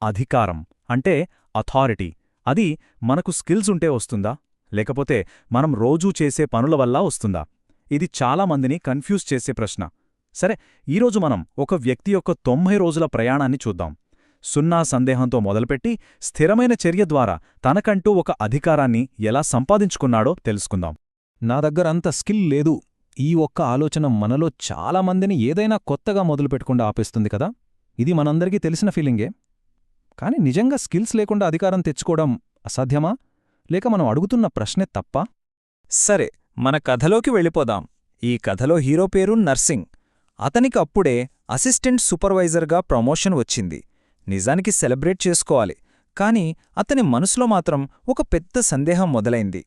అధికారం అంటే అథారిటీ అది మనకు స్కిల్స్ ఉంటే వస్తుందా లేకపోతే మనం రోజూ చేసే పనుల వల్ల వస్తుందా? ఇది చాలామందిని కన్ఫ్యూజ్ చేసే ప్రశ్న. సరే, ఈరోజు మనం ఒక వ్యక్తి యొక్క 90 రోజుల ప్రయాణాన్ని చూద్దాం. సున్నా సందేహంతో మొదలుపెట్టి స్థిరమైన చర్య ద్వారా తనకంటూ ఒక అధికారాన్ని ఎలా సంపాదించుకున్నాడో తెలుసుకుందాం. నా దగ్గరంత స్కిల్ లేదు, ఈ ఒక్క ఆలోచన మనలో చాలామందిని ఏదైనా కొత్తగా మొదలుపెట్టకుండా ఆపేస్తుంది కదా. ఇది మనందరికీ తెలిసిన ఫీలింగే. కాని నిజంగా స్కిల్స్ లేకుండా అధికారం తెచ్చుకోవడం అసాధ్యమా, లేక మనం అడుగుతున్న ప్రశ్నే తప్పా? సరే, మన కథలోకి వెళ్ళిపోదాం. ఈ కథలో హీరో పేరు నర్సింగ్. అతనికి అప్పుడే అసిస్టెంట్ సూపర్వైజర్గా ప్రమోషన్ వచ్చింది. నిజానికి సెలబ్రేట్ చేసుకోవాలి, కాని అతని మనసులో మాత్రం ఒక పెద్ద సందేహం మొదలైంది.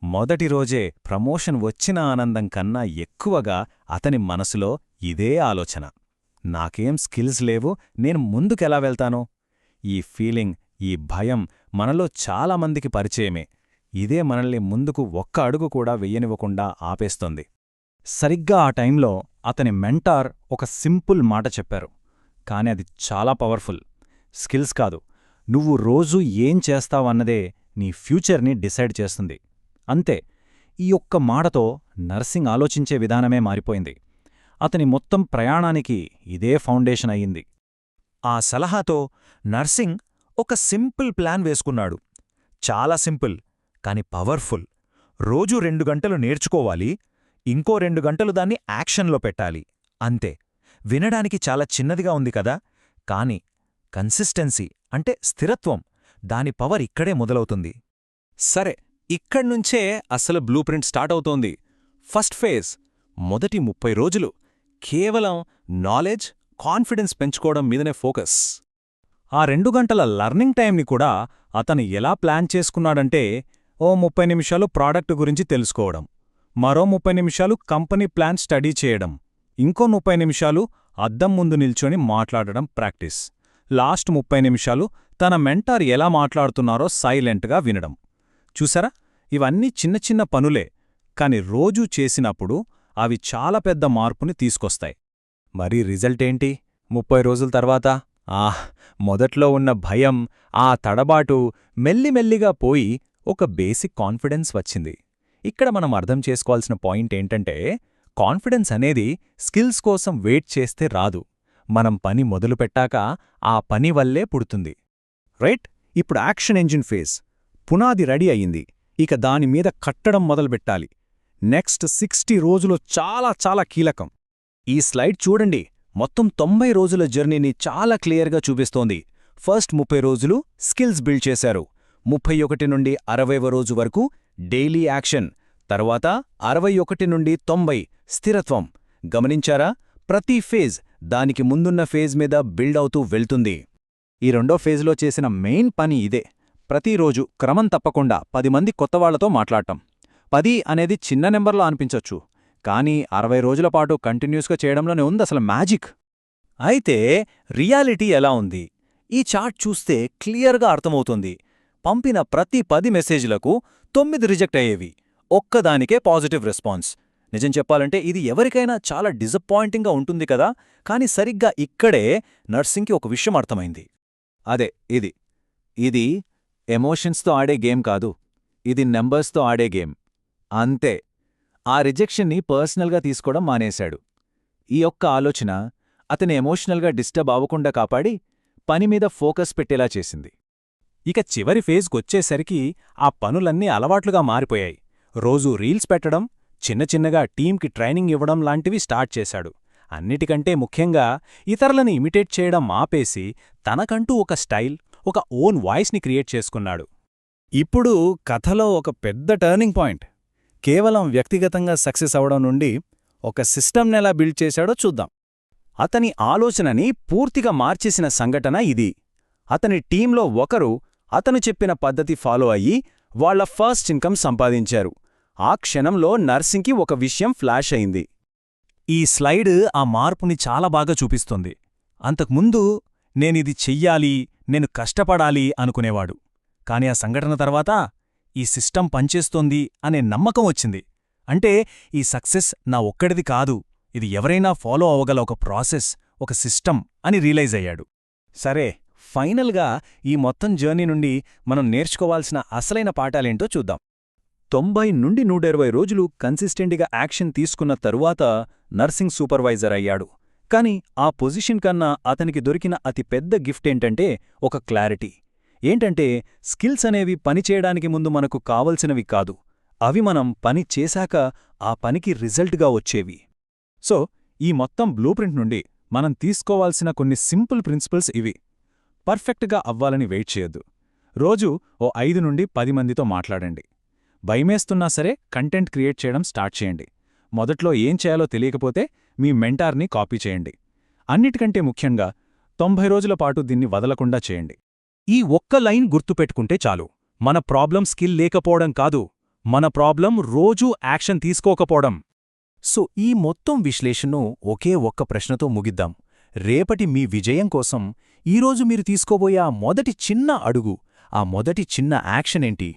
మొదటి రోజే ప్రమోషన్ వచ్చిన ఆనందం కన్నా ఎక్కువగా అతని మనసులో ఇదే ఆలోచన. నాకేం స్కిల్స్ లేవు, నేను ముందుకెలా వెళ్తాను? ఈ ఫీలింగ్, ఈ భయం మనలో చాలామందికి పరిచయమే. ఇదే మనల్ని ముందుకు ఒక్క అడుగు కూడా వెయ్యనివ్వకుండా ఆపేస్తోంది. సరిగ్గా ఆ టైంలో అతని మెంటార్ ఒక సింపుల్ మాట చెప్పారు. కాని అది చాలా పవర్ఫుల్. స్కిల్స్ కాదు, నువ్వు రోజూ ఏం చేస్తావన్నదే నీ ఫ్యూచర్ని డిసైడ్ చేస్తుంది. అంతే. ఈ ఒక్క మాటతో నర్సింగ్ ఆలోచించే విధానమే మారిపోయింది. అతని మొత్తం ప్రయాణానికి ఇదే ఫౌండేషన్ అయ్యింది. ఆ సలహాతో నర్సింగ్ ఒక సింపుల్ ప్లాన్ వేసుకున్నాడు. చాలా సింపుల్, కాని పవర్ఫుల్. రోజూ 2 గంటలు నేర్చుకోవాలి, ఇంకో 2 గంటలు దాన్ని యాక్షన్లో పెట్టాలి. అంతే. వినడానికి చాలా చిన్నదిగా ఉంది కదా, కాని కన్సిస్టెన్సీ అంటే స్థిరత్వం, దాని పవర్ ఇక్కడే మొదలవుతుంది. సరే, ఇక్కడ్నుంచే అసలు బ్లూ ప్రింట్ స్టార్ట్ అవుతోంది. ఫస్ట్ ఫేజ్, మొదటి 30 రోజులు కేవలం నాలెడ్జ్, కాన్ఫిడెన్స్ పెంచుకోవడం మీదనే ఫోకస్. ఆ 2 గంటల లర్నింగ్ టైంని కూడా అతను ఎలా ప్లాన్ చేసుకున్నాడంటే, ఓ 30 నిమిషాలు ప్రాడక్ట్ గురించి తెలుసుకోవడం, మరో 30 నిమిషాలు కంపెనీ ప్లాన్ స్టడీ చేయడం, ఇంకో 30 నిమిషాలు అద్దం ముందు నిల్చొని మాట్లాడడం ప్రాక్టీస్, లాస్ట్ 30 నిమిషాలు తన మెంటార్ ఎలా మాట్లాడుతున్నారో సైలెంట్గా వినడం. చూసారా, ఇవన్నీ చిన్న చిన్న పనులే, కాని రోజూ చేసినప్పుడు అవి చాలా పెద్ద మార్పుని తీసుకొస్తాయి. మరి రిజల్టేంటి 30 రోజుల తర్వాత? మొదట్లో ఉన్న భయం, ఆ తడబాటు మెల్లిమెల్లిగా పోయి ఒక బేసిక్ కాన్ఫిడెన్స్ వచ్చింది. ఇక్కడ మనం అర్థం చేసుకోవాల్సిన పాయింట్ ఏంటంటే, కాన్ఫిడెన్స్ అనేది స్కిల్స్ కోసం వెయిట్ చేస్తే రాదు. మనం పని మొదలుపెట్టాక ఆ పని వల్లే పుడుతుంది. రైట్? ఇప్పుడు యాక్షన్ ఎంజిన్ ఫేజ్. పునాది రెడీ అయింది, ఇక దానిమీద కట్టడం మొదలుపెట్టాలి. నెక్స్ట్ 60 రోజులు చాలా చాలా కీలకం. ఈ స్లైడ్ చూడండి, మొత్తం 90 రోజుల జర్నీని చాలా క్లియర్గా చూపిస్తోంది. ఫస్ట్ 30 రోజులు స్కిల్స్ బిల్డ్ చేశారు. 31 నుండి 60వ రోజు వరకు డైలీ యాక్షన్, తర్వాత 61 నుండి 90 స్థిరత్వం. గమనించారా? ప్రతి ఫేజ్ దానికి ముందున్న ఫేజ్ మీద బిల్డ్ అవుతూ వెళ్తుంది. ఈ రెండో ఫేజ్లో చేసిన మెయిన్ పని ఇదే. ప్రతిరోజు క్రమం తప్పకుండా 10 మంది కొత్తవాళ్లతో మాట్లాడటం. 10 అనేది చిన్న నెంబర్లో అనిపించొచ్చు, కానీ 60 రోజుల పాటు కంటిన్యూస్గా చేయడంలోనే ఉందసలు మ్యాజిక్. అయితే రియాలిటీ ఎలా ఉంది? ఈ చార్ట్ చూస్తే క్లియర్గా అర్థమవుతుంది. పంపిన ప్రతి 10 మెసేజ్లకు 9 రిజెక్ట్ అయ్యేవి, ఒక్కదానికే పాజిటివ్ రెస్పాన్స్. నిజం చెప్పాలంటే ఇది ఎవరికైనా చాలా డిసప్పాయింటింగ్గా ఉంటుంది కదా. కాని సరిగ్గా ఇక్కడే నర్సింగ్కి ఒక విషయం అర్థమైంది. అదే ఇది ఎమోషన్స్తో ఆడే గేమ్ కాదు, ఇది నెంబర్స్తో ఆడే గేమ్. అంతే. ఆ రిజెక్షన్ని పర్సనల్గా తీసుకోవడం మానేశాడు. ఈ ఒక్క ఆలోచన అతని ఎమోషనల్గా డిస్టర్బ్ అవ్వకుండా కాపాడి పనిమీద ఫోకస్ పెట్టేలా చేసింది. ఇక చివరి ఫేజ్కొచ్చేసరికి ఆ పనులన్నీ అలవాట్లుగా మారిపోయాయి. రోజూ రీల్స్ పెట్టడం, చిన్న చిన్నగా టీంకి ట్రైనింగ్ ఇవ్వడం లాంటివి స్టార్ట్ చేశాడు. అన్నిటికంటే ముఖ్యంగా ఇతరులను ఇమిటేట్ చేయడం ఆపేసి తనకంటూ ఒక స్టైల్, ఒక ఓన్ వాయిస్ని క్రియేట్ చేసుకున్నాడు. ఇప్పుడు కథలో ఒక పెద్ద టర్నింగ్ పాయింట్. కేవలం వ్యక్తిగతంగా సక్సెస్ అవడం నుండి ఒక సిస్టమ్నెలా బిల్డ్ చేశాడో చూద్దాం. అతని ఆలోచనని పూర్తిగా మార్చేసిన సంఘటన ఇది. అతని టీంలో ఒకరు అతను చెప్పిన పద్ధతి ఫాలో అయ్యి వాళ్ల ఫస్ట్ ఇన్కమ్ సంపాదించారు. ఆ క్షణంలో నర్సింగ్కి ఒక విషయం ఫ్లాష్ అయింది. ఈ స్లైడ్ ఆ మార్పుని చాలా బాగా చూపిస్తుంది. అంతకుముందు నేనిది చెయ్యాలి, నేను కష్టపడాలి అనుకునేవాడు. కాని ఆ సంఘటన తర్వాత ఈ సిస్టమ్ పనిచేస్తోంది అనే నమ్మకం వచ్చింది. అంటే ఈ సక్సెస్ నా ఒక్కడిది కాదు, ఇది ఎవరైనా ఫాలో అవ్వగల ఒక ప్రాసెస్, ఒక సిస్టమ్ అని రియలైజ్ అయ్యాడు. సరే, ఫైనల్గా ఈ మొత్తం జర్నీ నుండి మనం నేర్చుకోవాల్సిన అసలైన పాఠాలేంటో చూద్దాం. 90 నుండి 120 రోజులు కన్సిస్టెంట్గా యాక్షన్ తీసుకున్న తరువాత నర్సింగ్ సూపర్వైజర్ అయ్యాడు. కాని ఆ పొజిషన్ కన్నా అతనికి దొరికిన అతి పెద్ద గిఫ్ట్ ఏంటంటే ఒక క్లారిటీ. ఏంటంటే స్కిల్స్ అనేవి పనిచేయడానికి ముందు మనకు కావలసినవి కాదు, అవి మనం పని చేశాక ఆ పనికి రిజల్ట్గా వచ్చేవి. సో ఈ మొత్తం బ్లూప్రింట్ నుండి మనం తీసుకోవాల్సిన కొన్ని సింపుల్ ప్రిన్సిపల్స్ ఇవి. పర్ఫెక్ట్గా అవ్వాలని వెయిట్ చేయొద్దు. రోజు ఓ 5 నుండి 10 మందితో మాట్లాడండి. భయమేస్తున్నా సరే కంటెంట్ క్రియేట్ చేయడం స్టార్ట్ చేయండి. మొదట్లో ఏం చేయాలో తెలియకపోతే మీ మెంటార్ని కాపీ చేయండి. అన్నిటికంటే ముఖ్యంగా 90 రోజుల పాటు దీన్ని వదలకుండా చేయండి. ఈ ఒక్క లైన్ గుర్తుపెట్టుకుంటే చాలు. మన ప్రాబ్లం స్కిల్ లేకపోవడం కాదు, మన ప్రాబ్లం రోజూ యాక్షన్ తీసుకోకపోవడం. సో ఈ మొత్తం విశ్లేషణను ఒకే ఒక్క ప్రశ్నతో ముగిద్దాం. రేపటి మీ విజయం కోసం ఈరోజు మీరు తీసుకోబోయే ఆ మొదటి చిన్న అడుగు, ఆ మొదటి చిన్న యాక్షన్ ఏంటి?